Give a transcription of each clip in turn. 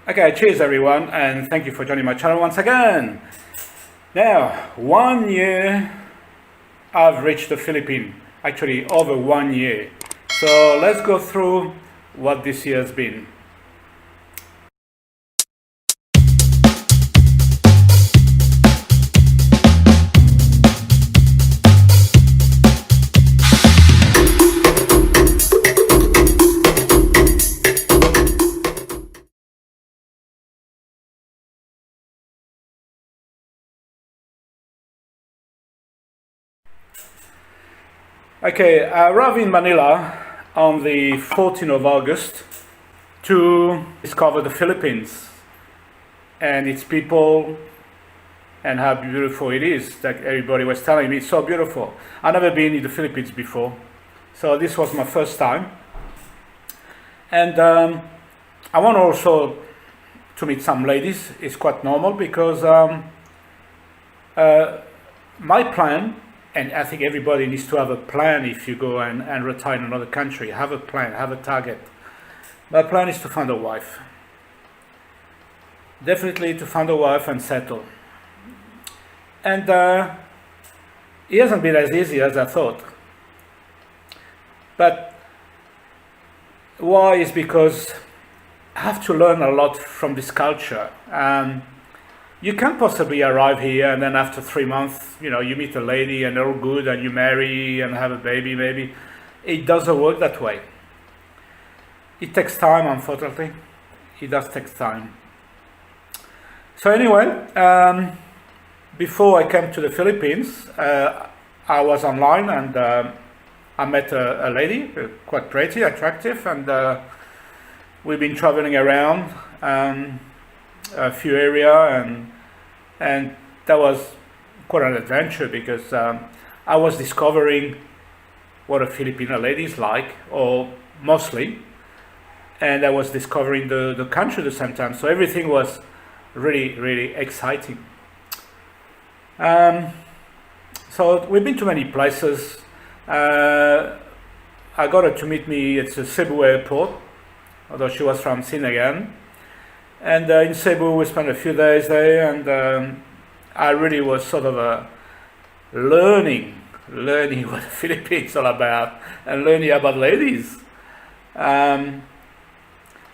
Okay, cheers everyone, and thank you for joining my channel once again. Now, 1 year I've reached the Philippines, actually over 1 year. So let's go through what this year has been. Okay, I arrived in Manila on the 14th of August to discover the Philippines and its people and how beautiful it is. Like everybody was telling me, it's so beautiful. I've never been in the Philippines before, so this was my first time. And I want also to meet some ladies. It's quite normal because my plan, and I think everybody needs to have a plan if you go and retire in another country. Have a plan, have a target. My plan is to find a wife. Definitely to find a wife and settle. And it hasn't been as easy as I thought. But why is because I have to learn a lot from this culture. You can't possibly arrive here and then after 3 months, you meet a lady and they're all good and you marry and have a baby maybe. It doesn't work that way. It takes time, unfortunately. It does take time. So anyway, before I came to the Philippines, I was online and I met a lady, quite pretty, attractive, and we've been traveling around a few area, and that was quite an adventure because I was discovering what a Filipino lady is like, or mostly, and I was discovering the country at the same time. So everything was really exciting. So we've been to many places. I got her to meet me at the Cebu airport, although she was from Senegal. And in Cebu we spent a few days there, and I really was sort of learning what the Philippines is all about, and learning about ladies.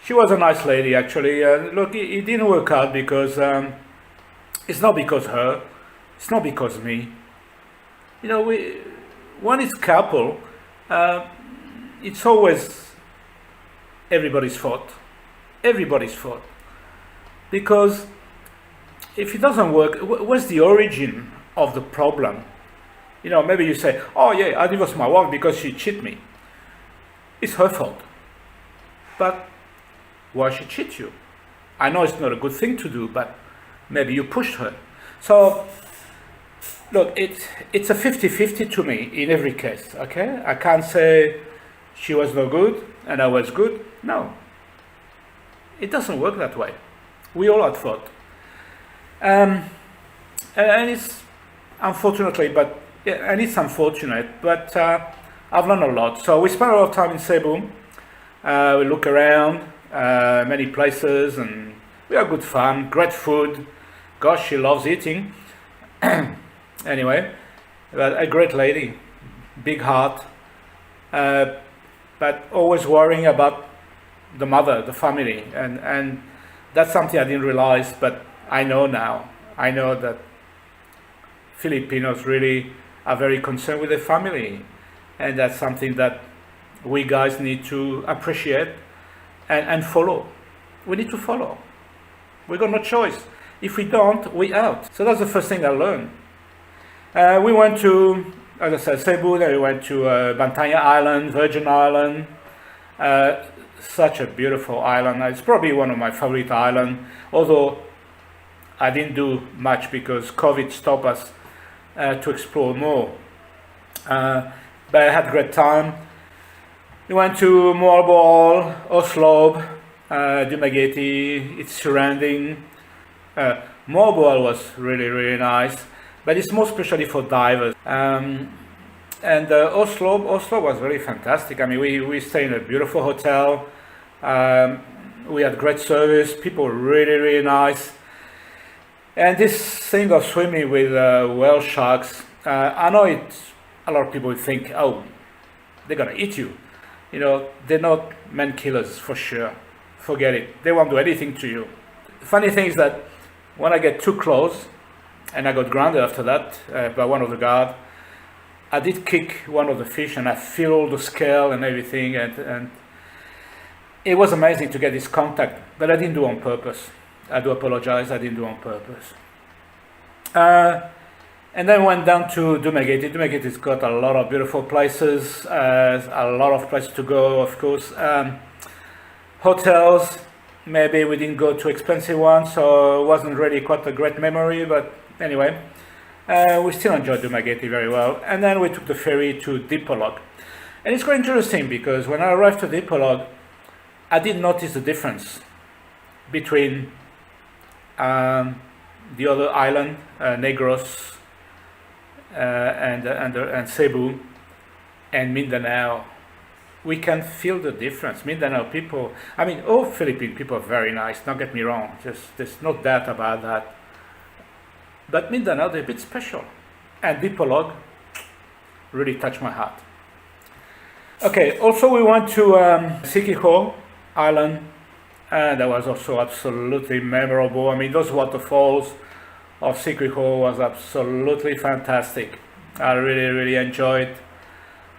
She was a nice lady actually. Look, it didn't work out because it's not because her, it's not because me. When it's couple, it's always everybody's fault. Everybody's fault. Because if it doesn't work, what's the origin of the problem? Maybe you say, oh yeah, I divorced my wife because she cheated me. It's her fault. But why she cheat you? I know it's not a good thing to do, but maybe you pushed her. So look, it's a 50-50 to me in every case, okay? I can't say she was no good and I was good. No. It doesn't work that way. We all at fault. And it's unfortunately, and it's unfortunate, but I've learned a lot. So we spent a lot of time in Cebu. We look around many places, and we have good fun, great food. Gosh, she loves eating. Anyway, but a great lady, big heart, but always worrying about the mother, the family, and that's something I didn't realize, but I know now. I know that Filipinos really are very concerned with their family, and that's something that we guys need to appreciate and follow. We need to follow. We got no choice. If we don't, we out. So that's the first thing I learned. We went to, as I said, Cebu, then we went to Bantaya Island, Virgin Island. Such a beautiful island. It's probably one of my favorite islands, although I didn't do much because COVID stopped us to explore more. But I had a great time. We went to Moalboal, Oslo, Dumaguete, its surrounding. Moalboal was really nice, but it's more especially for divers. And Oslo was really fantastic. I mean, we stayed in a beautiful hotel. We had great service. People were really, really nice. And this thing of swimming with whale sharks, I know a lot of people think, oh, they're gonna eat you. You know, they're not man killers for sure. Forget it. They won't do anything to you. The funny thing is that when I get too close, and I got grounded after that by one of the guards, I did kick one of the fish and I feel all the scale and everything, and it was amazing to get this contact, but I didn't do it on purpose. I do apologize, I didn't do it on purpose. And then went down to Dumaguete. Dumaguete has got a lot of beautiful places, a lot of places to go, of course. Hotels, maybe we didn't go to expensive ones, so it wasn't really quite a great memory, but anyway, we still enjoyed Dumaguete very well. And then we took the ferry to Dipolog. And it's quite interesting because when I arrived to Dipolog, I did notice the difference between the other island, Negros, and Cebu, and Mindanao. We can feel the difference. Mindanao people, I mean, all Philippine people are very nice, don't get me wrong, there's no doubt about that. But Mindanao, they're a bit special. And Dipolog really touched my heart. Okay, also we went to Siquijor Island, and that was also absolutely memorable. I mean, those waterfalls of Siquijor was absolutely fantastic. I really, really enjoyed.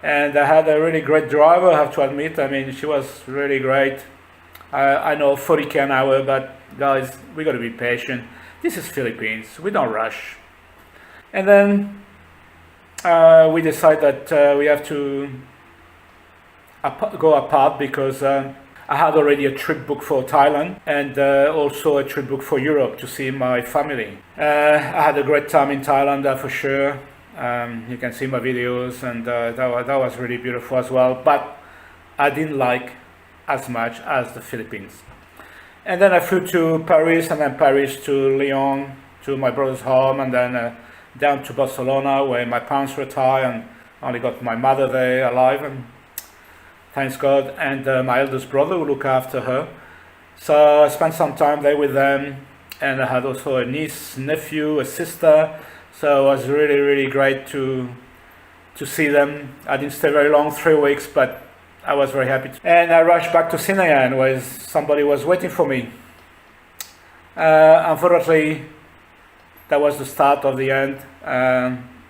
And I had a really great driver, I have to admit. I mean, she was really great. I know 40 km an hour, but guys, we got to be patient. This is Philippines, we don't rush. And then we decided that we have to go apart because I had already a trip booked for Thailand and also a trip booked for Europe to see my family. I had a great time in Thailand, for sure. You can see my videos, and that was really beautiful as well, but I didn't like as much as the Philippines. And then I flew to Paris, and then Paris to Lyon, to my brother's home, and then down to Barcelona, where my parents retire, and only got my mother there alive, and thanks God, and my eldest brother who look after her. So I spent some time there with them, and I had also a niece, nephew, a sister. So it was really, really great to see them. I didn't stay very long, 3 weeks, but I was very happy. And I rushed back to Sinayan, where somebody was waiting for me. Unfortunately, that was the start of the end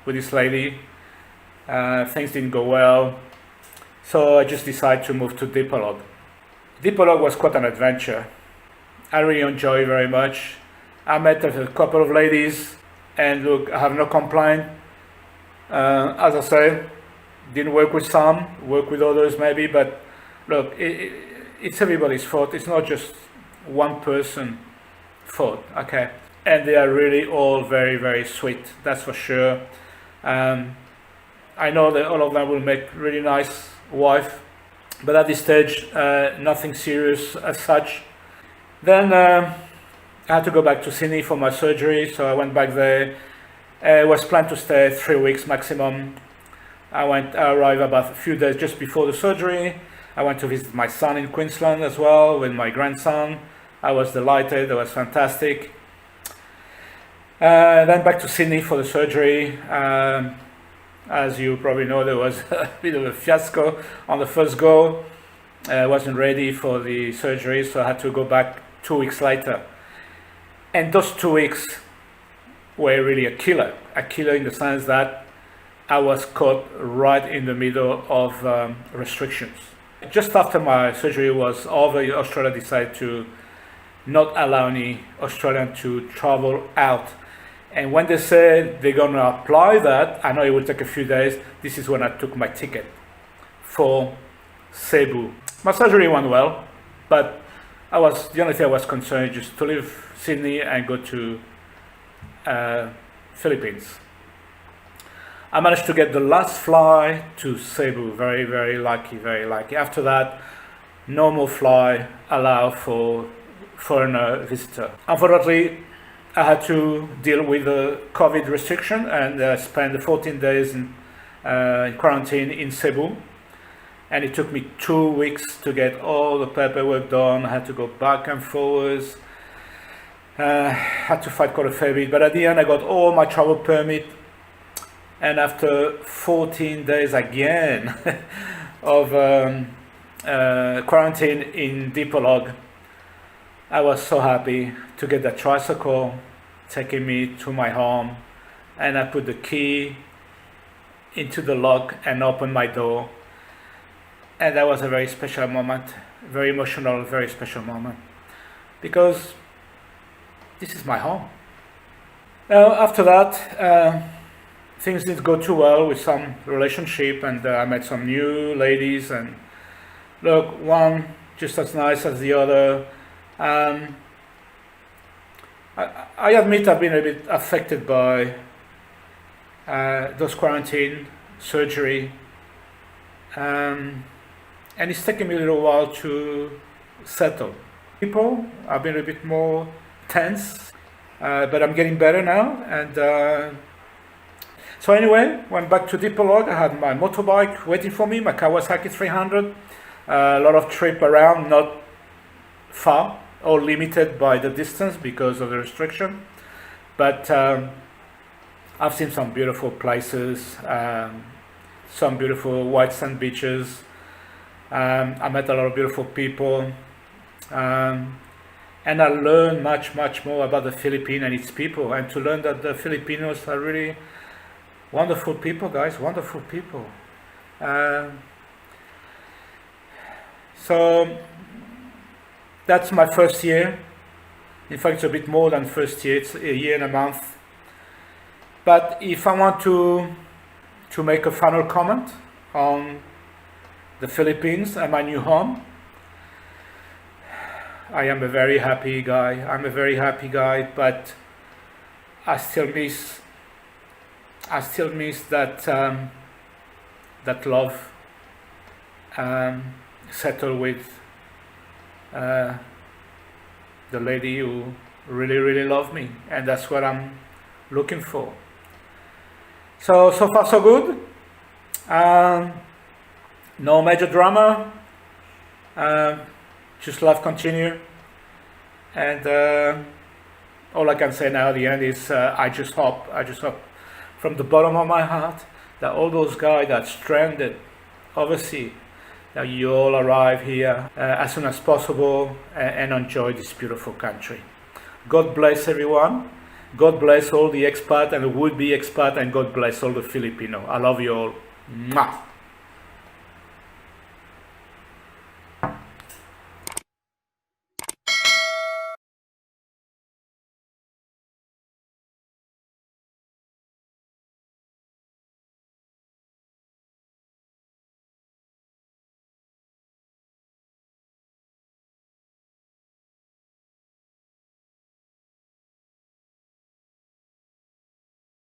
with this lady. Things didn't go well. So I just decided to move to Dipolog. Dipolog was quite an adventure. I really enjoyed it very much. I met a couple of ladies, and look, I have no complaint. As I said, didn't work with some, work with others maybe, but look, it's everybody's fault. It's not just one person fault, okay? And they are really all very, very sweet, that's for sure. I know that all of them will make really nice wife, but at this stage, nothing serious as such. Then I had to go back to Sydney for my surgery, so I went back there. It was planned to stay 3 weeks maximum. I arrived about a few days just before the surgery. I went to visit my son in Queensland as well with my grandson. I was delighted, it was fantastic. Then back to Sydney for the surgery. As you probably know, there was a bit of a fiasco on the first go. I wasn't ready for the surgery, so I had to go back 2 weeks later. And those 2 weeks were really a killer in the sense that I was caught right in the middle of restrictions. Just after my surgery was over, Australia decided to not allow any Australian to travel out. And when they said they're going to apply that, I know it will take a few days, this is when I took my ticket for Cebu. My surgery went well, but the only thing I was concerned just to leave Sydney and go to Philippines. I managed to get the last flight to Cebu, very, very lucky, very lucky. After that, no more fly allowed for foreigner visitor. Unfortunately, I had to deal with the COVID restriction and spend 14 days in quarantine in Cebu. and it took me 2 weeks to get all the paperwork done. I had to go back and forwards. Had to fight quite a fair bit, but at the end I got all my travel permit, and after 14 days again of quarantine in Dipolog, I was so happy to get that tricycle taking me to my home, and I put the key into the lock and opened my door, and that was a very special moment, very emotional, very special moment, because this is my home. Now after that, things didn't go too well with some relationship, and I met some new ladies, and look, one just as nice as the other. I admit I've been a bit affected by those quarantine, surgery, and it's taken me a little while to settle. People, I've been a bit more tense, but I'm getting better now, and so anyway, went back to Dipolog. I had my motorbike waiting for me, my Kawasaki 300, a lot of trip around, not far or limited by the distance because of the restriction, but I've seen some beautiful places, some beautiful white sand beaches. I met a lot of beautiful people, and I learned much more about the Philippines and its people, and to learn that the Filipinos are really wonderful people, guys, wonderful people. So that's my first year. In fact, it's a bit more than first year, it's a year and a month. But if I want to make a final comment on the Philippines and my new home, I am a very happy guy. I'm a very happy guy, but I still miss that that love, settle with the lady who really loved me, and that's what I'm looking for. So far so good. No major drama. Just life continue, and all I can say now at the end is I just hope from the bottom of my heart that all those guys that stranded overseas, that you all arrive here as soon as possible and enjoy this beautiful country. God bless everyone. God bless all the expat and the would-be expat, and God bless all the Filipino. I love you all. Mwah.